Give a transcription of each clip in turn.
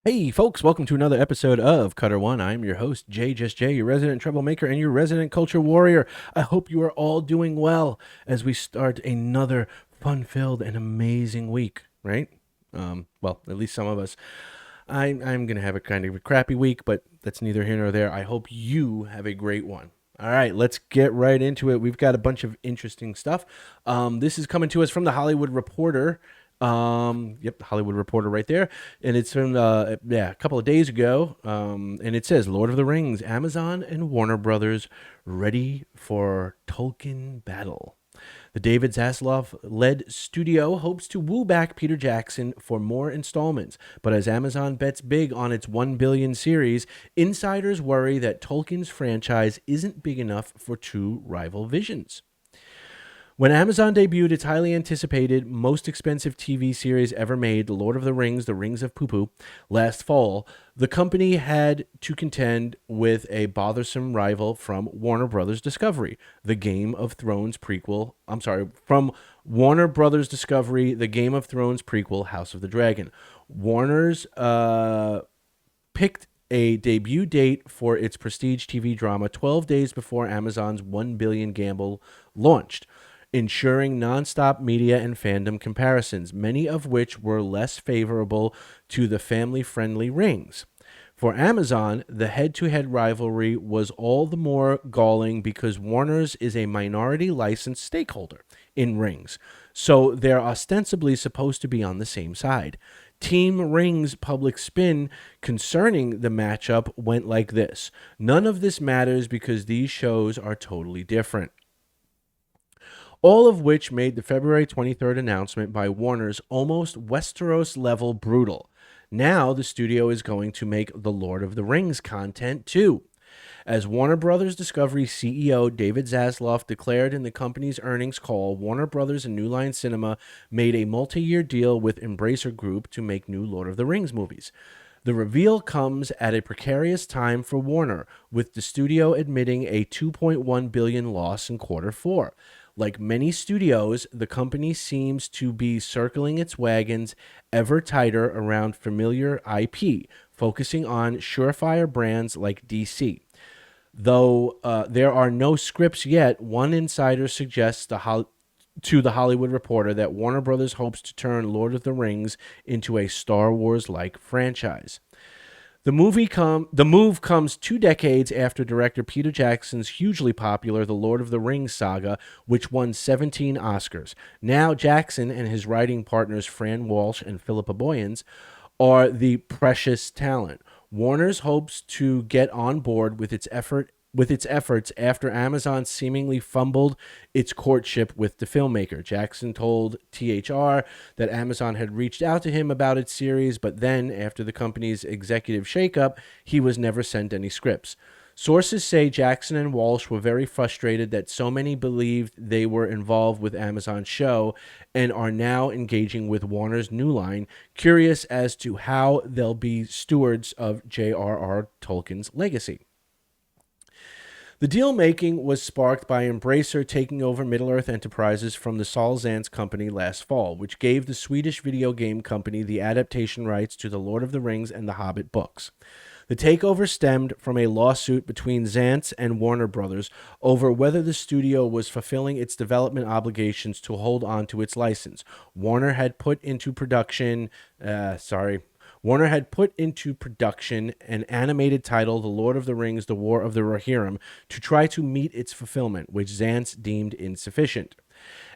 Hey, folks, welcome to another episode of Cutter One. I'm your host, Jay Just Jay, your resident troublemaker and your resident culture warrior. I hope you are all doing well as we start another fun filled and amazing week, right? Well, at least some of us. I'm going to have a kind of a crappy week, but that's neither here nor there. I hope you have a great one. All right, let's get right into it. We've got a bunch of interesting stuff. This is coming to us from the Hollywood Reporter. Yep, the Hollywood Reporter right there, and it's from a couple of days ago. And it says Lord of the Rings, Amazon and Warner Brothers ready for Tolkien battle. The David Zaslav led studio hopes to woo back Peter Jackson for more installments, but as Amazon bets big on its 1 billion series, insiders worry that Tolkien's franchise isn't big enough for two rival visions. When Amazon debuted its highly anticipated, most expensive TV series ever made, The Lord of the Rings, The Rings of Poo-Poo, last fall, the company had to contend with a bothersome rival from Warner Brothers Discovery, the Game of Thrones prequel. From Warner Brothers Discovery, the Game of Thrones prequel, House of the Dragon. Warner's picked a debut date for its prestige TV drama 12 days before Amazon's 1 billion gamble launched, ensuring nonstop media and fandom comparisons, many of which were less favorable to the family-friendly Rings. For Amazon, the head-to-head rivalry was all the more galling because Warner's is a minority licensed stakeholder in Rings, so they're ostensibly supposed to be on the same side. Team Ring's public spin concerning the matchup went like this: none of this matters because these shows are totally different. All of which made the February 23rd announcement by Warner's almost Westeros level brutal. Now the studio is going to make the Lord of the Rings content too. As Warner Brothers Discovery CEO David Zaslav declared in the company's earnings call, Warner Brothers and New Line Cinema made a multi-year deal with Embracer Group to make new Lord of the Rings movies. The reveal comes at a precarious time for Warner, with the studio admitting a $2.1 billion loss in quarter four. Like many studios, the company seems to be circling its wagons ever tighter around familiar IP, focusing on surefire brands like DC. Though there are no scripts yet, one insider suggests to the Hollywood Reporter that Warner Brothers hopes to turn Lord of the Rings into a Star Wars-like franchise. The move comes 2 decades after director Peter Jackson's hugely popular The Lord of the Rings saga, which won 17 Oscars. Now Jackson and his writing partners Fran Walsh and Philippa Boyens are the precious talent. Warner's hopes to get on board with its efforts after Amazon seemingly fumbled its courtship with the filmmaker. Jackson told THR that Amazon had reached out to him about its series, but then, after the company's executive shakeup, he was never sent any scripts. Sources say Jackson and Walsh were very frustrated that so many believed they were involved with Amazon's show and are now engaging with Warner's New Line, curious as to how they'll be stewards of J.R.R. Tolkien's legacy. The deal making was sparked by Embracer taking over Middle-earth Enterprises from the Saul Zaentz company last fall, which gave the Swedish video game company the adaptation rights to The Lord of the Rings and The Hobbit books. The takeover stemmed from a lawsuit between Zaentz and Warner Brothers over whether the studio was fulfilling its development obligations to hold on to its license. Warner had put into production an animated title, The Lord of the Rings, The War of the Rohirrim, to try to meet its fulfillment, which Zaentz deemed insufficient.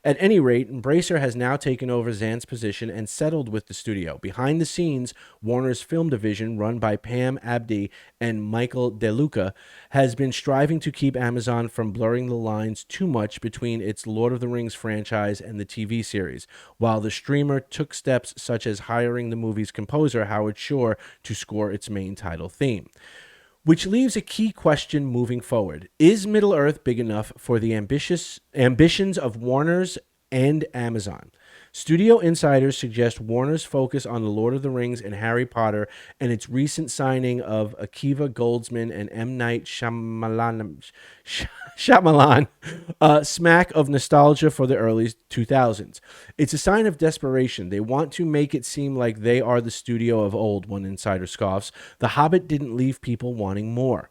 At any rate, Embracer has now taken over Zantz's position and settled with the studio. Behind the scenes, Warner's film division, run by Pam Abdi and Michael DeLuca, has been striving to keep Amazon from blurring the lines too much between its Lord of the Rings franchise and the TV series, while the streamer took steps such as hiring the movie's composer, Howard Shore, to score its main title theme. Which leaves a key question moving forward. Is Middle-earth big enough for the ambitions of Warner's and Amazon? Studio insiders suggest Warner's focus on The Lord of the Rings and Harry Potter and its recent signing of Akiva Goldsman and M. Night Shyamalan smack of nostalgia for the early 2000s. It's a sign of desperation. They want to make it seem like they are the studio of old, one insider scoffs. The Hobbit didn't leave people wanting more.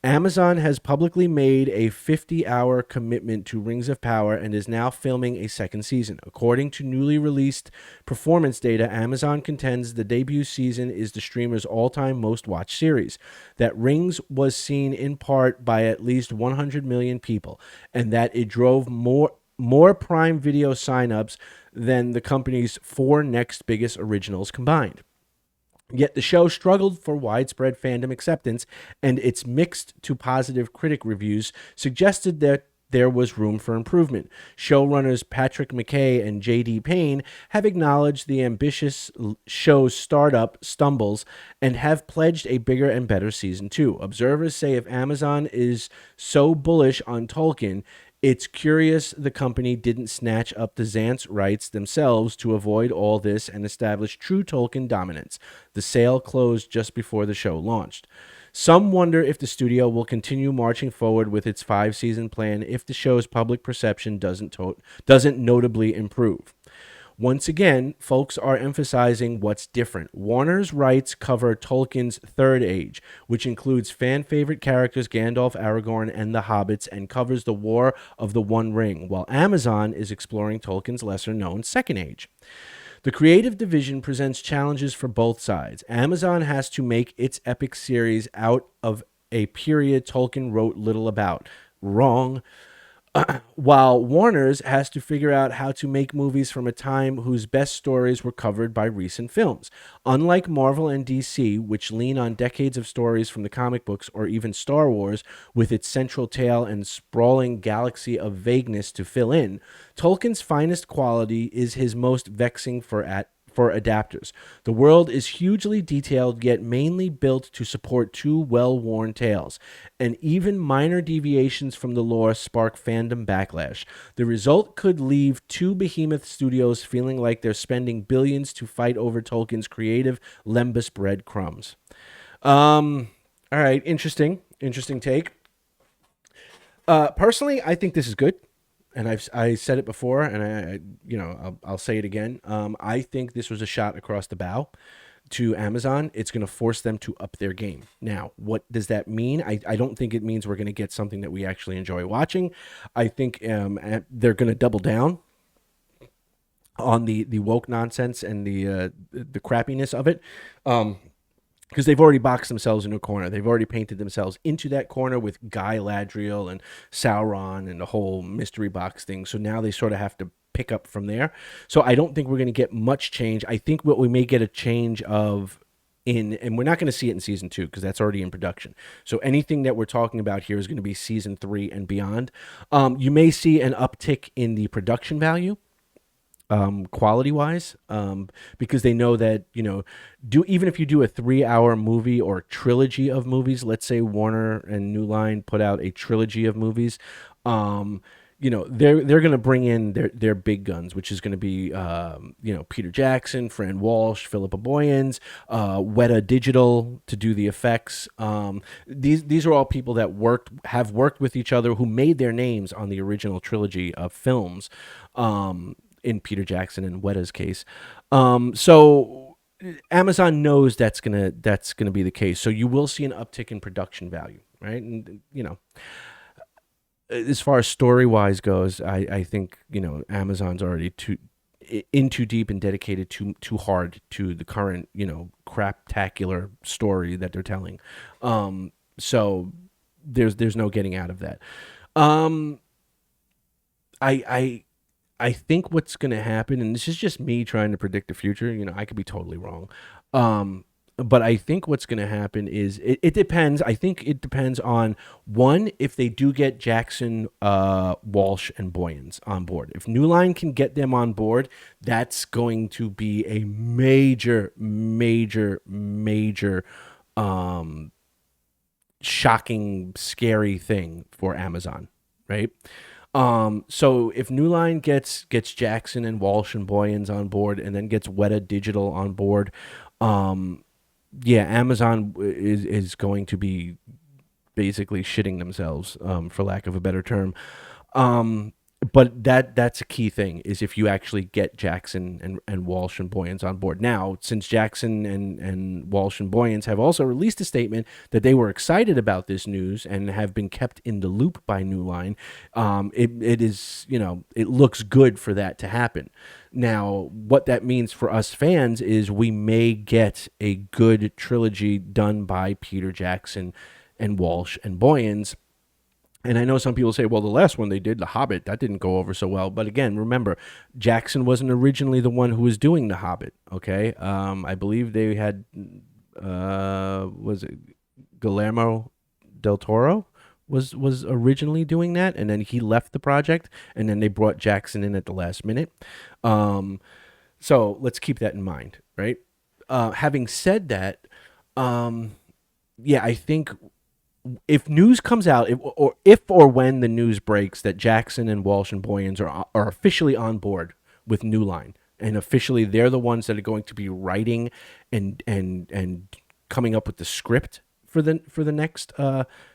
Amazon has publicly made a 50-hour commitment to Rings of Power and is now filming a second season. According to newly released performance data, Amazon contends the debut season is the streamer's all-time most-watched series, that Rings was seen in part by at least 100 million people, and that it drove more Prime Video signups than the company's 4 next biggest originals combined. Yet the show struggled for widespread fandom acceptance, and its mixed to positive critic reviews suggested that there was room for improvement. Showrunners Patrick McKay and J.D. Payne have acknowledged the ambitious show's startup stumbles and have pledged a bigger and better season 2. Observers say if Amazon is so bullish on Tolkien, it's curious the company didn't snatch up the Xant's rights themselves to avoid all this and establish true Tolkien dominance. The sale closed just before the show launched. Some wonder if the studio will continue marching forward with its 5-season plan if the show's public perception doesn't notably improve. Once again, folks are emphasizing what's different. Warner's rights cover Tolkien's Third Age, which includes fan-favorite characters Gandalf, Aragorn, and the Hobbits, and covers the War of the One Ring, while Amazon is exploring Tolkien's lesser-known Second Age. The creative division presents challenges for both sides. Amazon has to make its epic series out of a period Tolkien wrote little about. Wrong. While Warner's has to figure out how to make movies from a time whose best stories were covered by recent films. Unlike Marvel and DC, which lean on decades of stories from the comic books, or even Star Wars, with its central tale and sprawling galaxy of vagueness to fill in, Tolkien's finest quality is his most vexing for adapters. The world is hugely detailed, yet mainly built to support 2 well-worn tales, and even minor deviations from the lore spark fandom backlash. The result could leave 2 behemoth studios feeling like they're spending billions to fight over Tolkien's creative lembas breadcrumbs. All right, interesting take. Personally, I think this is good. And I said it before, and I'll say it again. I think this was a shot across the bow to Amazon. It's going to force them to up their game. Now, what does that mean? I don't think it means we're going to get something that we actually enjoy watching. I think they're going to double down on the woke nonsense and the crappiness of it. Because they've already boxed themselves into a corner. They've already painted themselves into that corner with Guy Ladriel and Sauron and the whole mystery box thing. So now they sort of have to pick up from there. So I don't think we're going to get much change. I think what we may get a change of and we're not going to see it in season 2 because that's already in production. So anything that we're talking about here is going to be season 3 and beyond. You may see an uptick in the production value. Quality wise, because they know that, even if you do a 3-hour movie or trilogy of movies, let's say Warner and New Line put out a trilogy of movies, they're going to bring in their big guns, which is going to be, Peter Jackson, Fran Walsh, Philippa Boyens, Weta Digital to do the effects. These are all people that have worked with each other, who made their names on the original trilogy of films. In Peter Jackson and Weta's case. So Amazon knows that's gonna be the case. So you will see an uptick in production value, right? And as far as story-wise goes, I think, Amazon's already too deep and dedicated too hard to the current, craptacular story that they're telling. So there's no getting out of that. I think what's going to happen, and this is just me trying to predict the future, I could be totally wrong. But I think what's going to happen is it depends. I think it depends on, one, if they do get Jackson, Walsh, and Boyens on board. If New Line can get them on board, that's going to be a major, major, major, shocking, scary thing for Amazon, right? So if New Line gets Jackson and Walsh and Boyens on board, and then gets Weta Digital on board, um, yeah, Amazon is going to be basically shitting themselves, for lack of a better term. Um, but that's a key thing, is if you actually get Jackson and Walsh and Boyens on board. Now, since Jackson and Walsh and Boyens have also released a statement that they were excited about this news and have been kept in the loop by New Line, it is, it looks good for that to happen. Now, what that means for us fans is we may get a good trilogy done by Peter Jackson and Walsh and Boyens. And I know some people say, well, the last one they did, The Hobbit, that didn't go over so well. But again, remember, Jackson wasn't originally the one who was doing The Hobbit, okay? I believe they had, was it Guillermo del Toro was originally doing that, and then he left the project, and then they brought Jackson in at the last minute. So let's keep that in mind, right? Having said that, yeah, I think if news comes out, if or when the news breaks that Jackson and Walsh and Boyens are officially on board with New Line, and officially they're the ones that are going to be writing and coming up with the script for the next,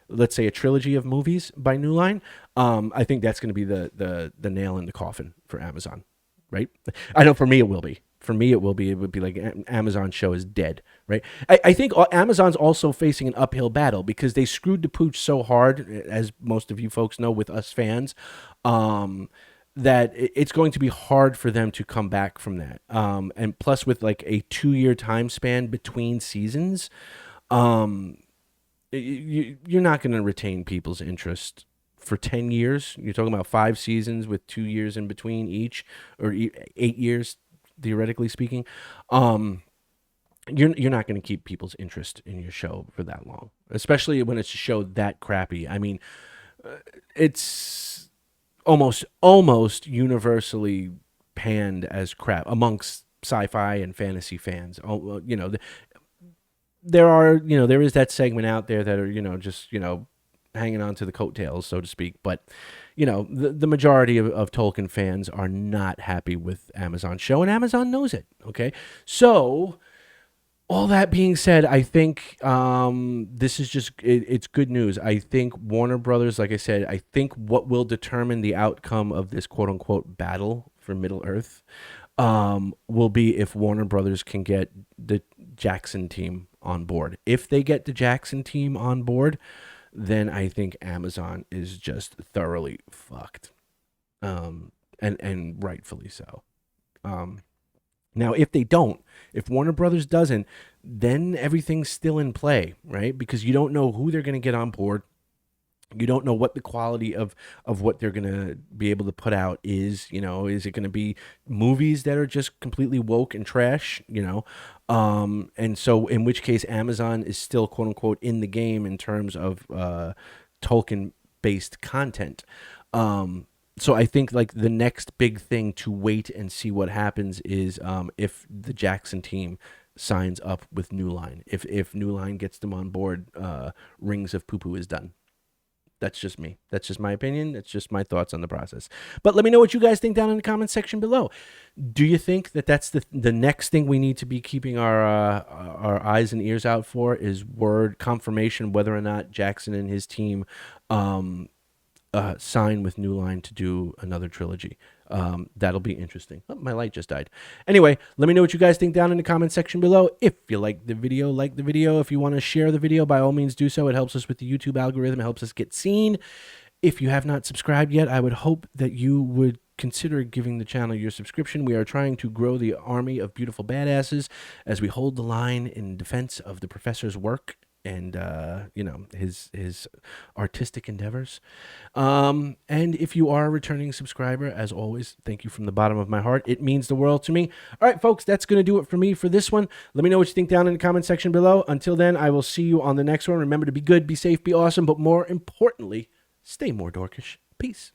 let's say, a trilogy of movies by New Line, I think that's going to be the nail in the coffin for Amazon, right? I know for me it will be. For me, it would be like Amazon's show is dead, right? I think Amazon's also facing an uphill battle because they screwed the pooch so hard, as most of you folks know, with us fans, that it's going to be hard for them to come back from that. And plus, with like a 2-year time span between seasons, you're not going to retain people's interest for 10 years. You're talking about 5 seasons with 2 years in between each, or 8 years, theoretically speaking. You're not going to keep people's interest in your show for that long, especially when it's a show that crappy. I mean, it's almost universally panned as crap amongst sci-fi and fantasy fans. There is that segment out there that are, just, hanging on to the coattails, so to speak. But, the majority of Tolkien fans are not happy with Amazon's show, and Amazon knows it. Okay. So all that being said, I think this is just, it's good news. I think Warner Brothers, like I said, I think what will determine the outcome of this quote unquote battle for Middle Earth will be if Warner Brothers can get the Jackson team on board. If they get the Jackson team on board, then I think Amazon is just thoroughly fucked, and rightfully so. Now, if they don't, if Warner Brothers doesn't, then everything's still in play, right? Because you don't know who they're going to get on board. You don't know what the quality of what they're going to be able to put out is. Is it going to be movies that are just completely woke and trash, and so in which case Amazon is still quote unquote in the game in terms of Tolkien based content. So I think like the next big thing to wait and see what happens is if the Jackson team signs up with New Line. If New Line gets them on board, Rings of Poo Poo is done. That's just me. That's just my opinion. That's just my thoughts on the process. But let me know what you guys think down in the comments section below. Do you think that that's the next thing we need to be keeping our eyes and ears out for, is word confirmation whether or not Jackson and his team sign with New Line to do another trilogy? That'll be interesting. Oh, my light just died. Anyway, let me know what you guys think down in the comment section below. If you like the video, If you want to share the video, by all means do so. It helps us with the YouTube algorithm. It helps us get seen. If you have not subscribed yet, I would hope that you would consider giving the channel your subscription. We are trying to grow the army of beautiful badasses as we hold the line in defense of the professor's work and his artistic endeavors. And if you are a returning subscriber, as always, thank you from the bottom of my heart. It means the world to me. All right, folks, that's going to do it for me for this one. Let me know what you think down in the comment section below. Until then, I will see you on the next one. Remember to be good, be safe, be awesome, but more importantly, stay more dorkish. Peace.